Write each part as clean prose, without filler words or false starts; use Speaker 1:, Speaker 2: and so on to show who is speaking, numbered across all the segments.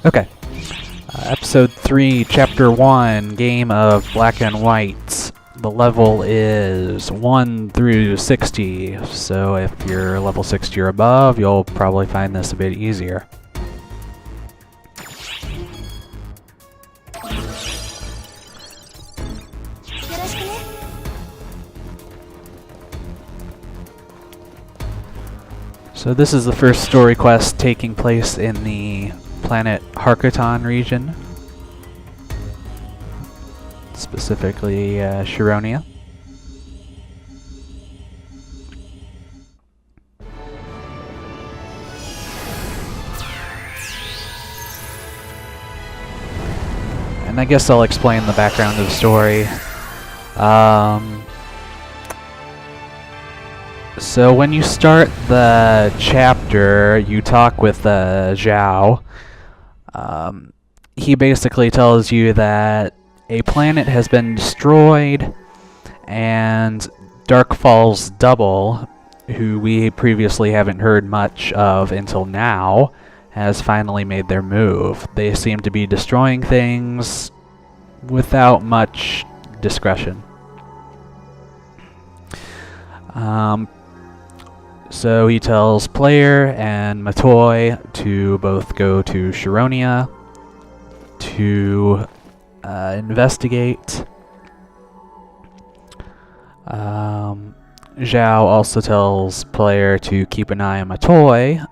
Speaker 1: Okay. Episode 3, Chapter 1, Game of Black and White. The level is 1 through 60, so if you're level 60 or above, you'll probably find this a bit easier. So this is the first story quest taking place in the planet Harkaton region, specifically Chironia. And I guess I'll explain the background of the story. So when you start the chapter, you talk with Xiao. He basically tells you that a planet has been destroyed, and Darkfall's double, who we previously haven't heard much of until now, has finally made their move. They seem to be destroying things without much discretion. So he tells player and Matoi to both go to Chironia to investigate. Xiao also tells player to keep an eye on Matoi,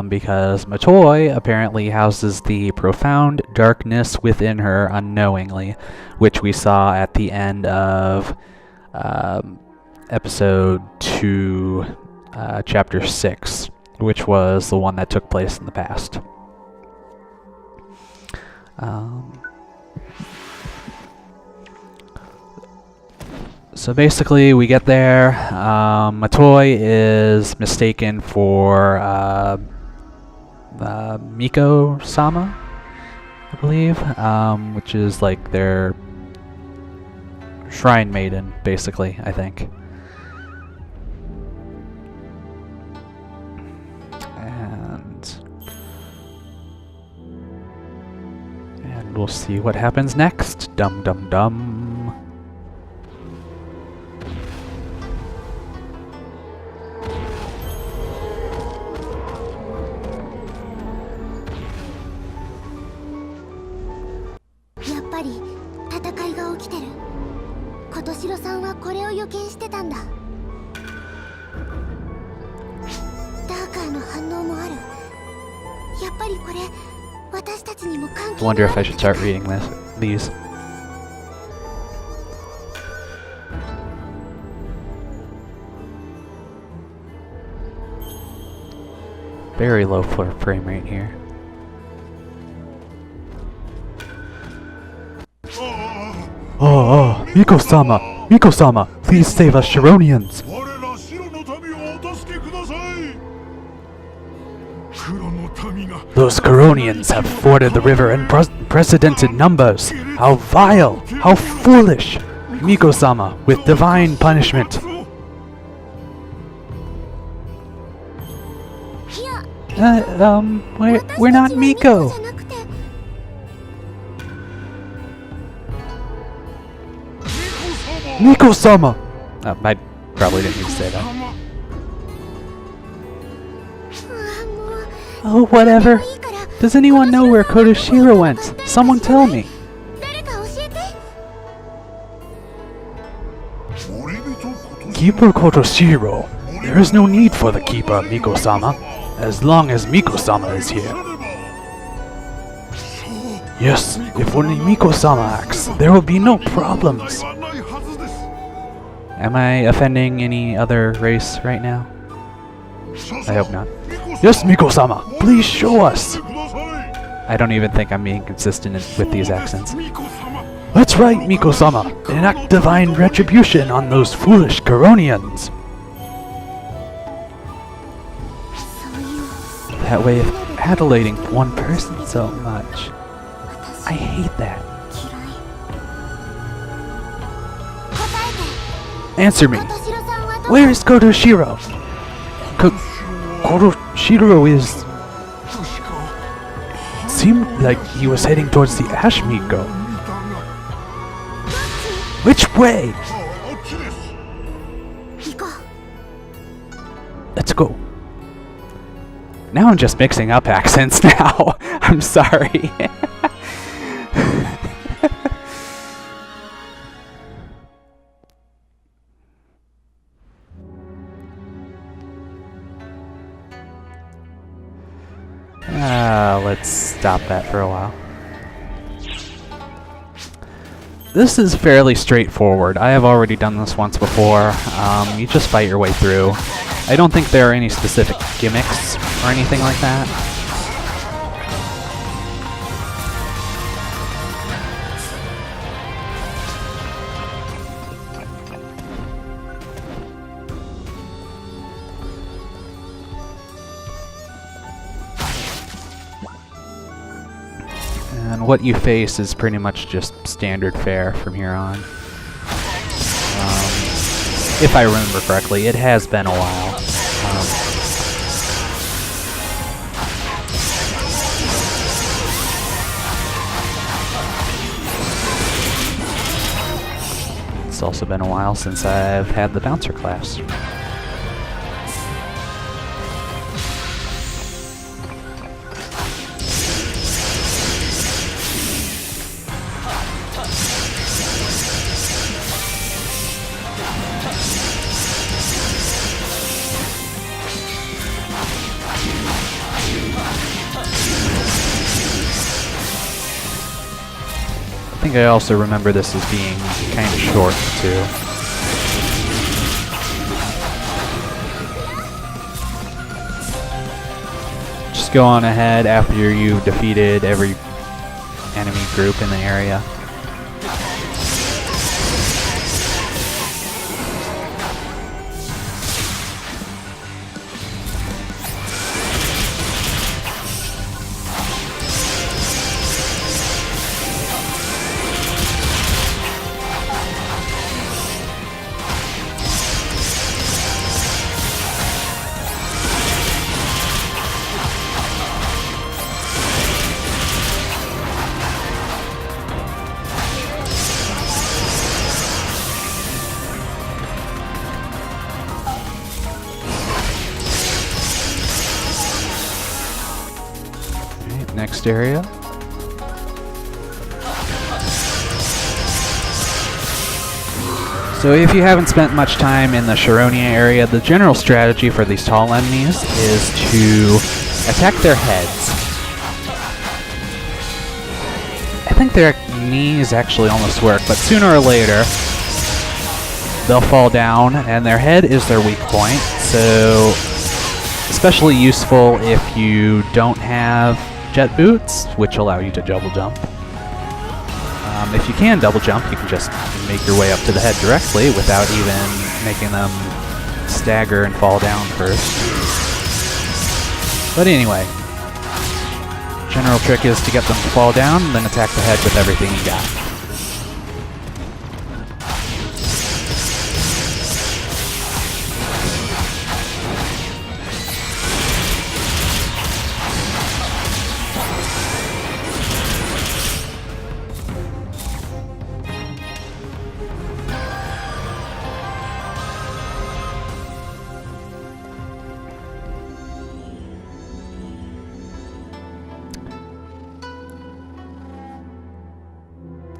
Speaker 1: because Matoi apparently houses the profound darkness within her unknowingly, which we saw at the end of episode 2, chapter 6, which was the one that took place in the past. So basically, we get there. Matoi is mistaken for Miko-sama, I believe, which is like their shrine maiden, basically, I think. And we'll see what happens next. Dum dum dum.
Speaker 2: やっぱりこれ私たちにも関係
Speaker 1: I wonder if I should start reading these. Very low frame rate here. Oh, Miko-sama! Miko-sama! Please save us Chironians! Those Chironians have forded the river in unprecedented numbers! How vile! How foolish! Miko-sama, with divine punishment! We're not Miko! Miko-sama! I probably didn't need to say that. Oh, whatever. Does anyone know where Kotoshiro went? Someone tell me. Keeper Kotoshiro. There is no need for the Keeper, Miko-sama, as long as Miko-sama is here. Yes, if only Miko-sama acts, there will be no problems. Am I offending any other race right now? I hope not. Yes, Miko-sama, please show us! I don't even think I'm being consistent with these accents. That's right, Miko-sama! Enact divine retribution on those foolish Chironians! That way of adulating one person so much. I hate that. Answer me! Where is Kotoshiro? Kotoshiro is... seemed like he was heading towards the ash Miko. Which way?
Speaker 2: 行こう。
Speaker 1: Let's go. Now I'm just mixing up accents now. I'm sorry. Let's stop that for a while. This is fairly straightforward. I have already done this once before. You just fight your way through. I don't think there are any specific gimmicks or anything like that. And what you face is pretty much just standard fare from here on. If I remember correctly, it has been a while. It's also been a while since I've had the bouncer class. I think I also remember this as being kind of short, too. Just go on ahead after you've defeated every enemy group in the area. Next area. So if you haven't spent much time in the Sharonia area, the general strategy for these tall enemies is to attack their heads. I think their knees actually almost work, but sooner or later they'll fall down, and their head is their weak point, so especially useful if you don't have jet boots, which allow you to double jump. If you can double jump, you can just make your way up to the head directly without even making them stagger and fall down first. But anyway, general trick is to get them to fall down, and then attack the head with everything you got.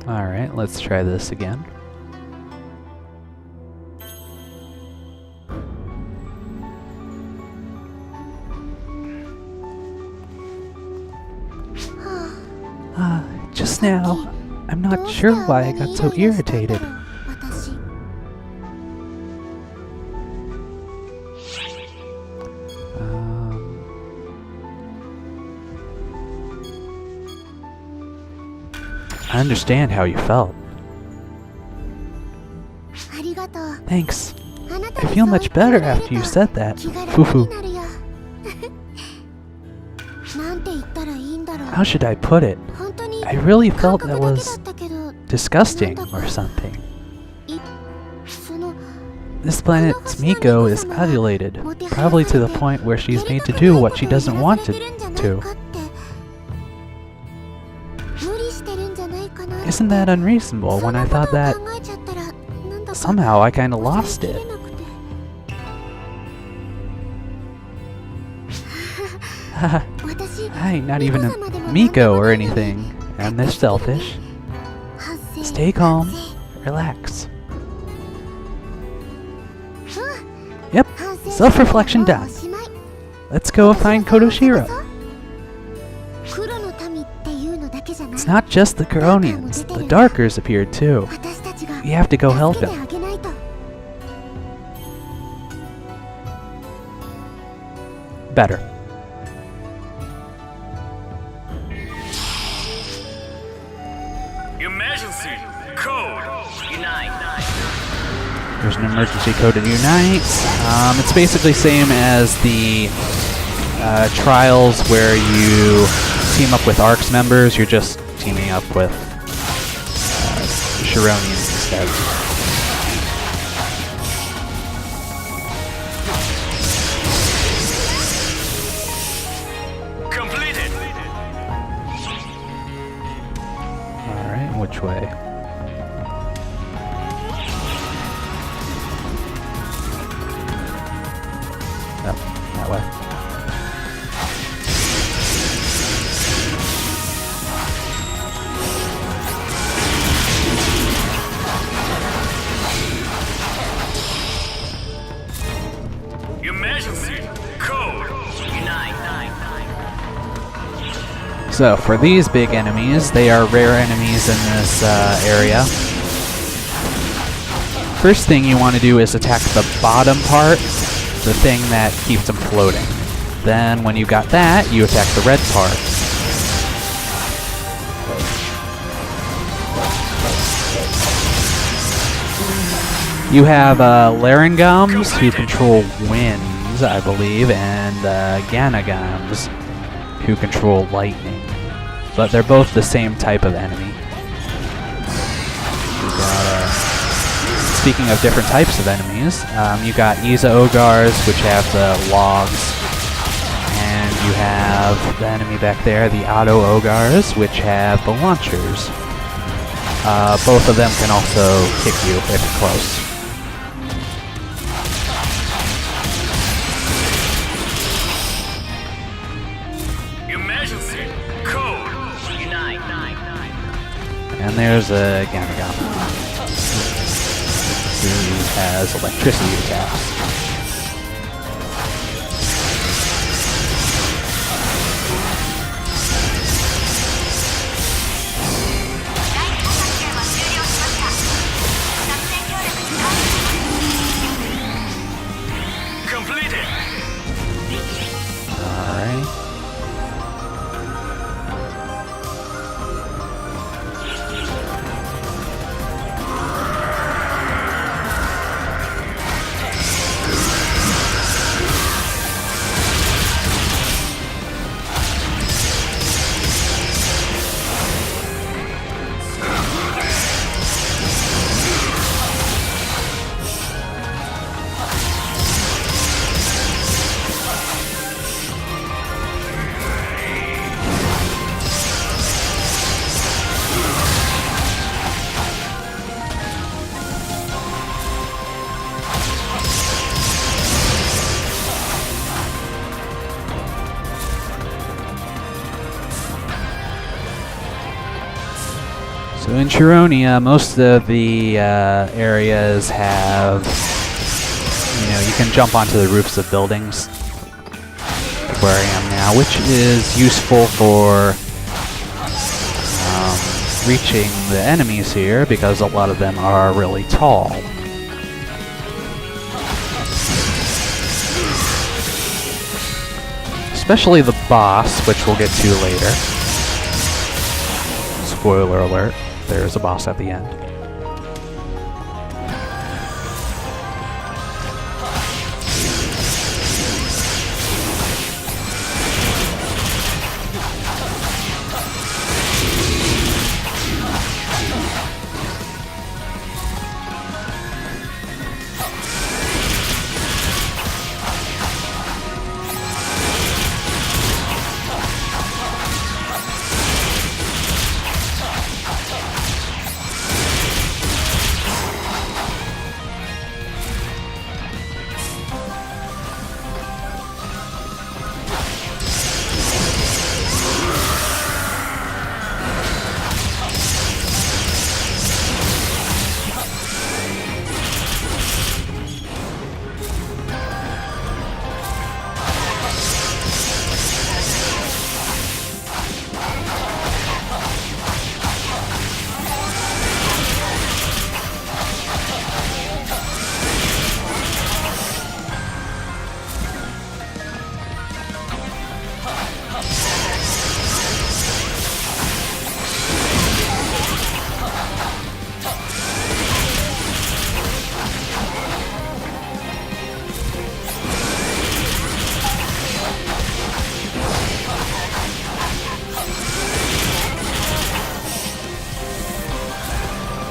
Speaker 1: Alright, let's try this again. Just now, I'm not sure why I got so irritated. I understand how you felt. Thanks. I feel much better after you said that. Fufu. How should I put it? I really felt that was disgusting or something. This planet's Miko is adulated, probably to the point where she's made to do what she doesn't want to. Isn't that unreasonable when I thought that somehow I kinda lost it? Haha, I ain't not even a Miko or anything. I'm this selfish. Stay calm. Relax. Yep, self-reflection done. Let's go find Kodoshiro. It's not just the Coronians. The Darkers appeared too. We have to go help him. Better.
Speaker 3: Emergency code unite.
Speaker 1: There's an emergency code to unite. It's basically same as the trials where you team up with ARKS members. You're just teaming up with Shironians instead.
Speaker 3: Completed.
Speaker 1: Alright, which way? Oh, that way.
Speaker 3: Emergency code unite.
Speaker 1: So, for these big enemies, they are rare enemies in this area. First thing you want to do is attack the bottom part, the thing that keeps them floating. Then, when you got that, you attack the red part. You have Laryngums, who control winds, I believe, and Ganagums, who control lightning. But they're both the same type of enemy. Speaking of different types of enemies, you got Iza Ogars, which have the logs, and you have the enemy back there, the Auto Ogars, which have the launchers. Both of them can also kick you if you're close.
Speaker 3: Emergency code unite.
Speaker 1: And there's a Ganagam, who has electricity attacks.
Speaker 3: Completed.
Speaker 1: Alright. So in Chironia, most of the areas have, you can jump onto the roofs of buildings, like where I am now, which is useful for reaching the enemies here, because a lot of them are really tall. Especially the boss, which we'll get to later. Spoiler alert, there's a boss at the end.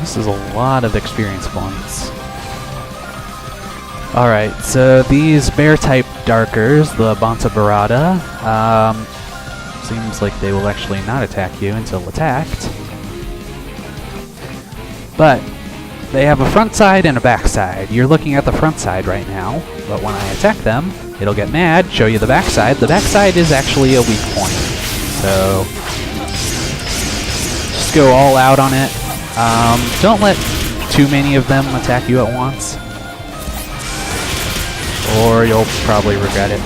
Speaker 1: This is a lot of experience points. Alright, so these bear-type darkers, the Bonta Barada, seems like they will actually not attack you until attacked. But they have a front side and a back side. You're looking at the front side right now, but when I attack them, it'll get mad, show you the back side. The back side is actually a weak point. So just go all out on it. Don't let too many of them attack you at once, or you'll probably regret it.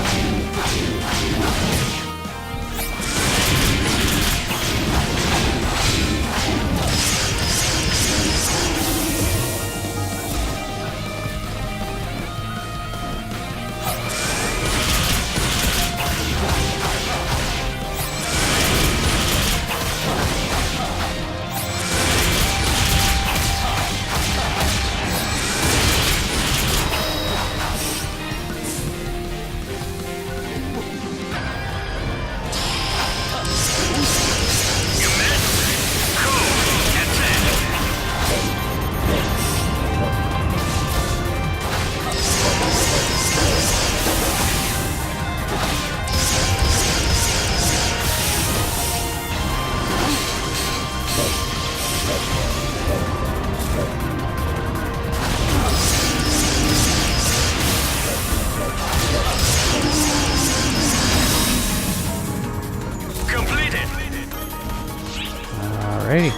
Speaker 1: Alrighty.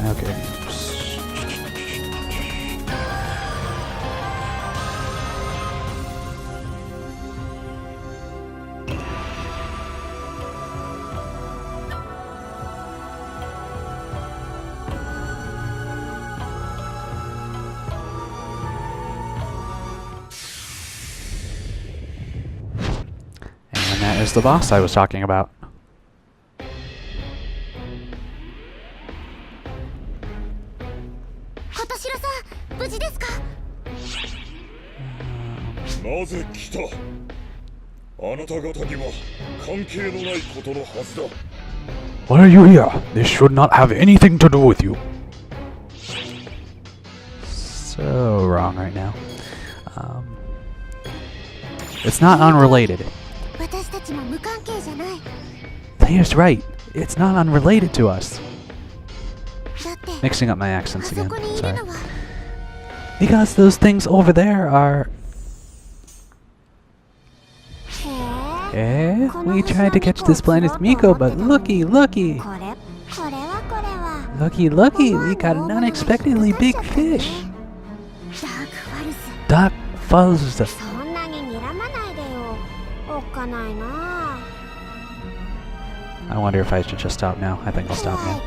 Speaker 1: Okay. And that is the boss I was talking about. Why are you here? This should not have anything to do with you. So wrong right now. It's not unrelated. Leah's right. It's not unrelated to us. Mixing up my accents again. Sorry. Because those things over there are... we tried to catch this planet's Miko, but looky, we got an unexpectedly big fish. Dark Fuzz. I wonder if I should just stop now. I think I'll stop now.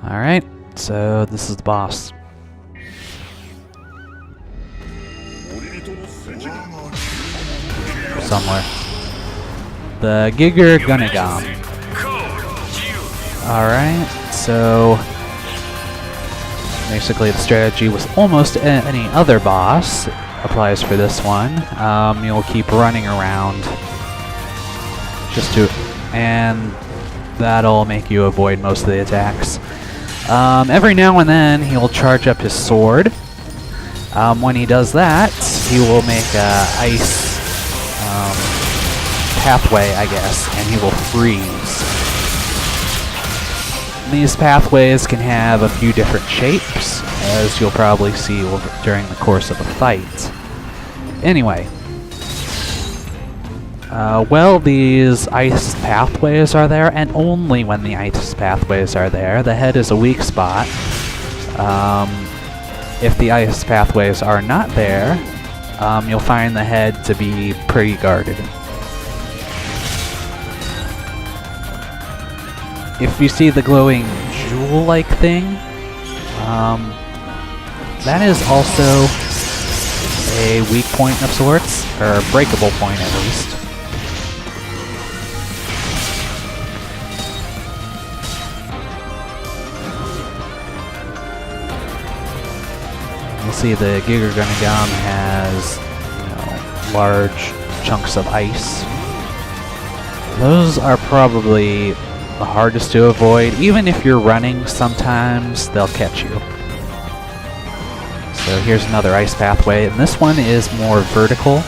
Speaker 1: Alright, so this is the boss. Somewhere. The Giger Gunnigam. Alright, so basically the strategy with almost any other boss applies for this one. You'll keep running around just to, and that'll make you avoid most of the attacks. Every now and then he'll charge up his sword, When he does that, he will make a ice pathway, I guess, and he will freeze. These pathways can have a few different shapes, as you'll probably see during the course of the fight. Anyway, well, these ice pathways are there, and only when the ice pathways are there. The head is a weak spot. If the ice pathways are not there, you'll find the head to be pretty guarded. If you see the glowing jewel-like thing, that is also a weak point of sorts, or a breakable point at least. You'll see the Gigagunagam has, large chunks of ice. Those are probably the hardest to avoid. Even if you're running, sometimes they'll catch you. So here's another ice pathway, and this one is more vertical,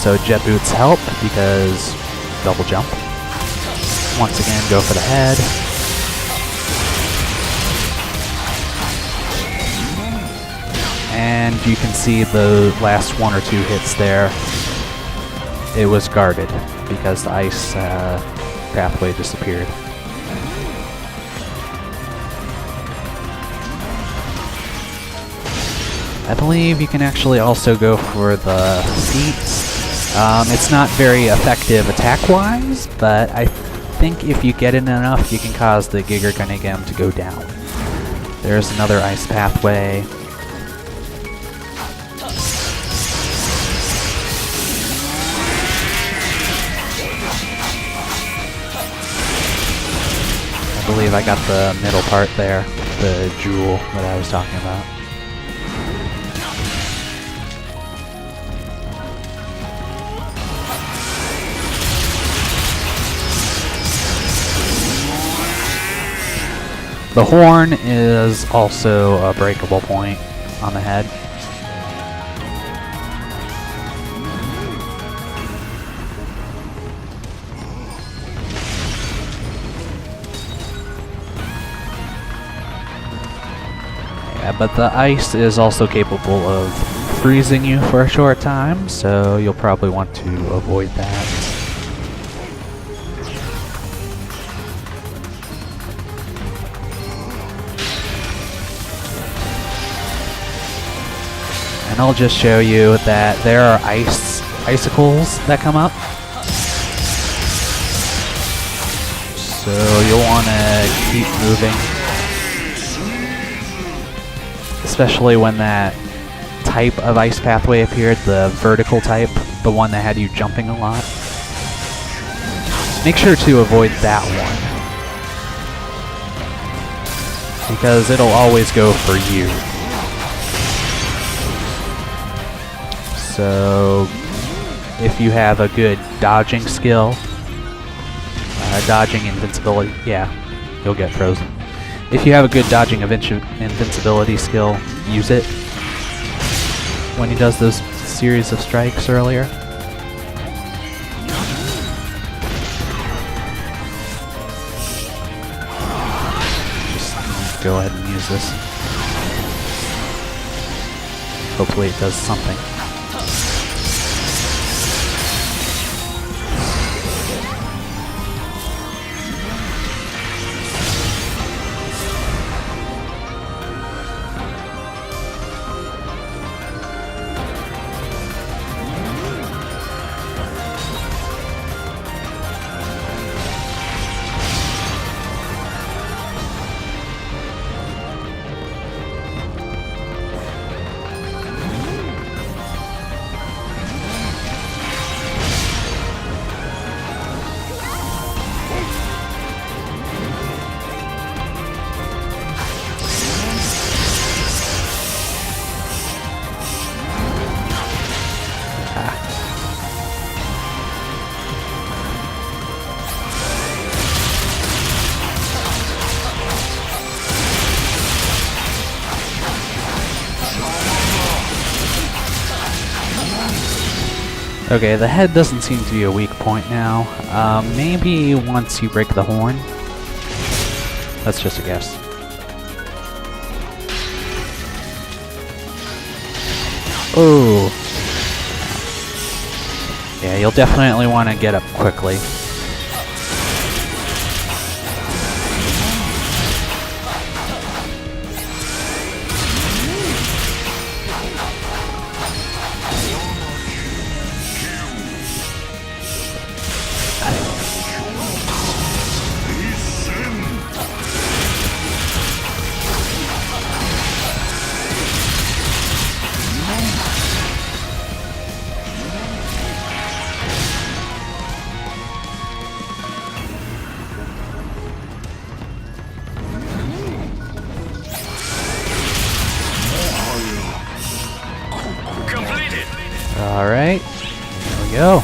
Speaker 1: so jet boots help because double jump. Once again, go for the head. And you can see the last one or two hits there. It was guarded because the ice pathway disappeared. I believe you can actually also go for the seats. It's not very effective attack-wise, but I think if you get in enough, you can cause the Gigagunagam to go down. There's another ice pathway. I believe I got the middle part there, the jewel that I was talking about. The horn is also a breakable point on the head. Yeah, but the ice is also capable of freezing you for a short time, so you'll probably want to avoid that. And I'll just show you that there are icicles that come up. So you'll want to keep moving. Especially when that type of ice pathway appeared, the vertical type, the one that had you jumping a lot. Make sure to avoid that one, because it'll always go for you. So if you have a good dodging skill, dodging invincibility, yeah, you'll get frozen. If you have a good dodging invincibility skill, use it when he does those series of strikes earlier. Just go ahead and use this. Hopefully it does something. Okay, the head doesn't seem to be a weak point now. Maybe once you break the horn? That's just a guess. Oh! Yeah, you'll definitely want to get up quickly. Alright, there we go.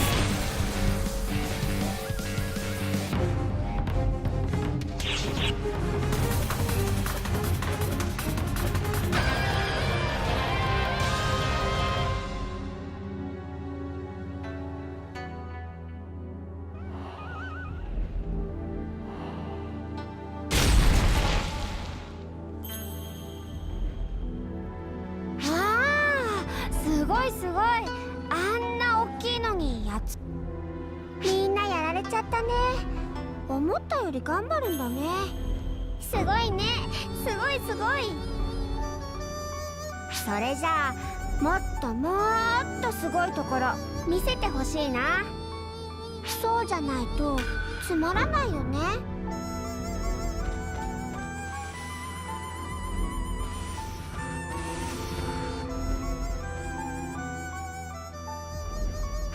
Speaker 2: Ah, すごいすごい。あんな大きいのにやつ。みんなやられちゃったね。思ったより頑張るんだね。すごいね。すごいすごい。それじゃあもっともっとすごいところ見せてほしいな。そうじゃないとつまらないよね。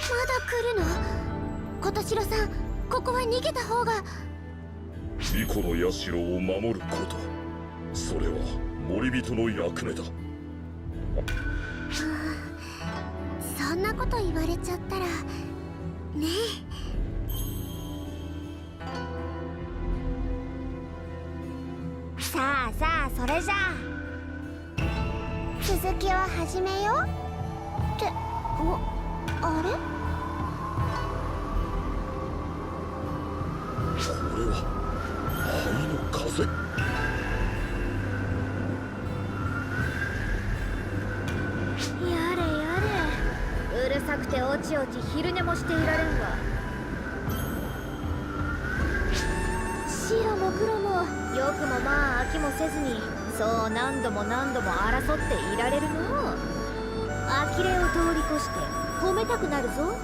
Speaker 2: まだ来るの？琴城さん、ここは逃げた方が。
Speaker 4: 巫女の社を守ること、それは森人の役目だ。
Speaker 2: そんなこと言われちゃったらねえ。さあさあ、それじゃあ続きを始めようって。あれ？
Speaker 4: これは灰の風。
Speaker 5: やれやれ、うるさくておちおち昼寝もしていられんわ。白も黒もよくもまあ飽きもせずに、そう何度も何度も争っていられるの。呆れを通り越して褒めたくなるぞ。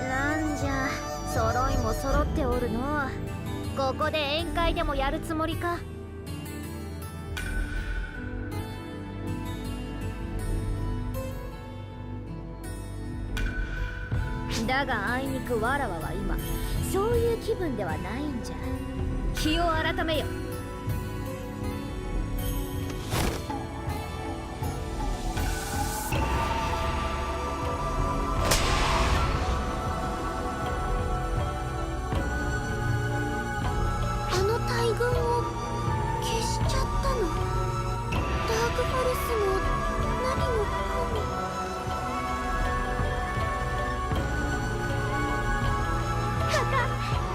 Speaker 5: なんじゃ、揃いも揃っておるの。ここで宴会でもやるつもりか。だがあいにくわらわは今そういう気分ではないんじゃ。気を改めよ。
Speaker 2: あの大群を消しちゃったの？ダークフォレスも何もかも。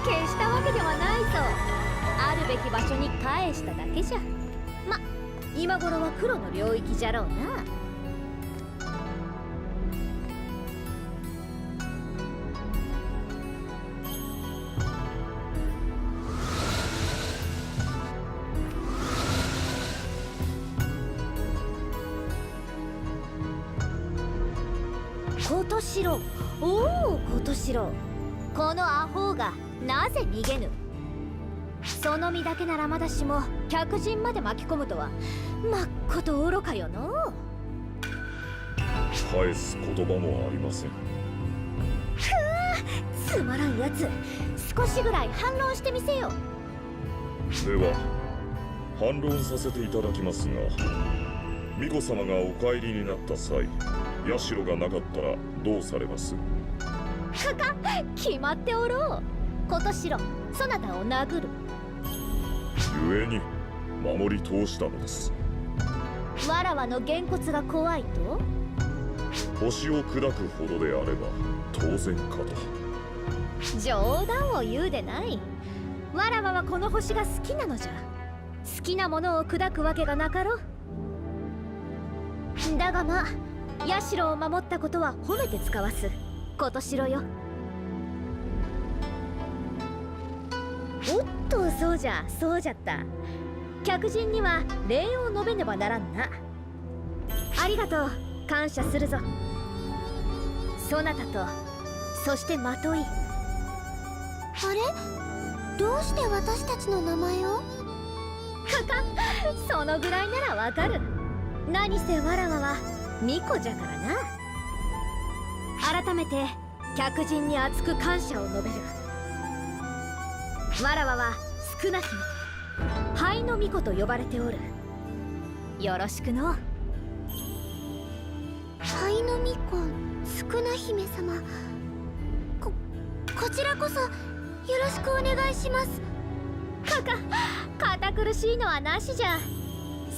Speaker 5: 消したわけではないぞ。あるべき場所に返しただけじゃ。ま、今頃は黒の領域じゃろうな。琴城、おお琴城、このアホがなぜ逃げぬ。その身だけならまだしも客人まで巻き込むとはまっこと愚かよの。
Speaker 4: 返す言葉もありません。
Speaker 5: つまらんやつ、少しぐらい反論してみせよ。
Speaker 4: では反論させていただきますが、巫女様がお帰りになった際、社がなかったらどうされます？
Speaker 5: 決まっておろう。琴城、そなたを殴る。
Speaker 4: 故に守り通したのです。
Speaker 5: わらわのげんこつが怖いと？
Speaker 4: 星を砕くほどであれば当然かと。
Speaker 5: 冗談を言うでない。わらわはこの星が好きなのじゃ。好きなものを砕くわけがなかろう。だがまあ、社を守ったことは褒めて使わす。ことしろよ。おっと、そうじゃった。客人には礼を述べねばならんな。ありがとう、感謝するぞ。そなたと、そしてまとい。
Speaker 2: あれ、どうして私たちの名前を？
Speaker 5: そのぐらいならわかる。何せわらわは巫女じゃからな。改めて客人に厚く感謝を述べる。わらわは少な姫、灰の巫女と呼ばれておる。よろしくの。
Speaker 2: 灰の巫女、少な姫様。こちらこそよろしくお願いします。
Speaker 5: 堅苦しいのはなしじゃ。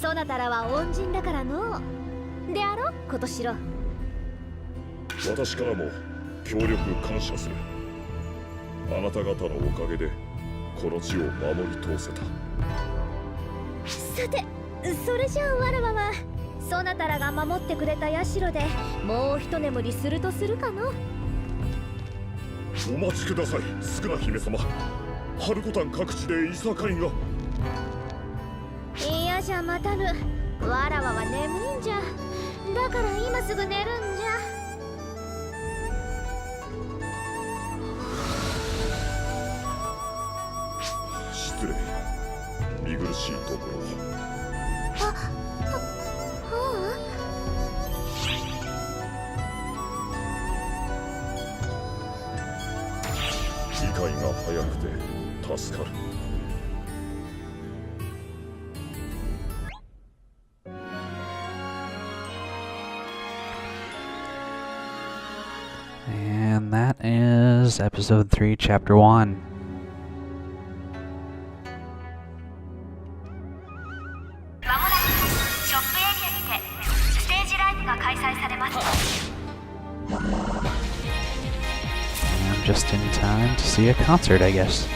Speaker 5: そなたらは恩人だからの。であろ、ことしろ。
Speaker 4: 私からも協力感謝する。あなた方のおかげでこの地を守り通せた。
Speaker 5: さて、それじゃあわらわはそなたらが守ってくれた社でもう一眠りするとするかの。
Speaker 4: お待ちください、少な姫様。ハルコタン各地でいさかいが。
Speaker 5: 嫌じゃ待たぬ。わらわは眠いんじゃ。だから今すぐ寝るんじゃ。
Speaker 4: 失礼、見苦しいところ。理解が早くて助かる。
Speaker 1: And that is episode 3, chapter 1.
Speaker 6: まもなくショップエリアにてステージライブが開催されます。
Speaker 1: And I'm just in time to see a concert, I guess.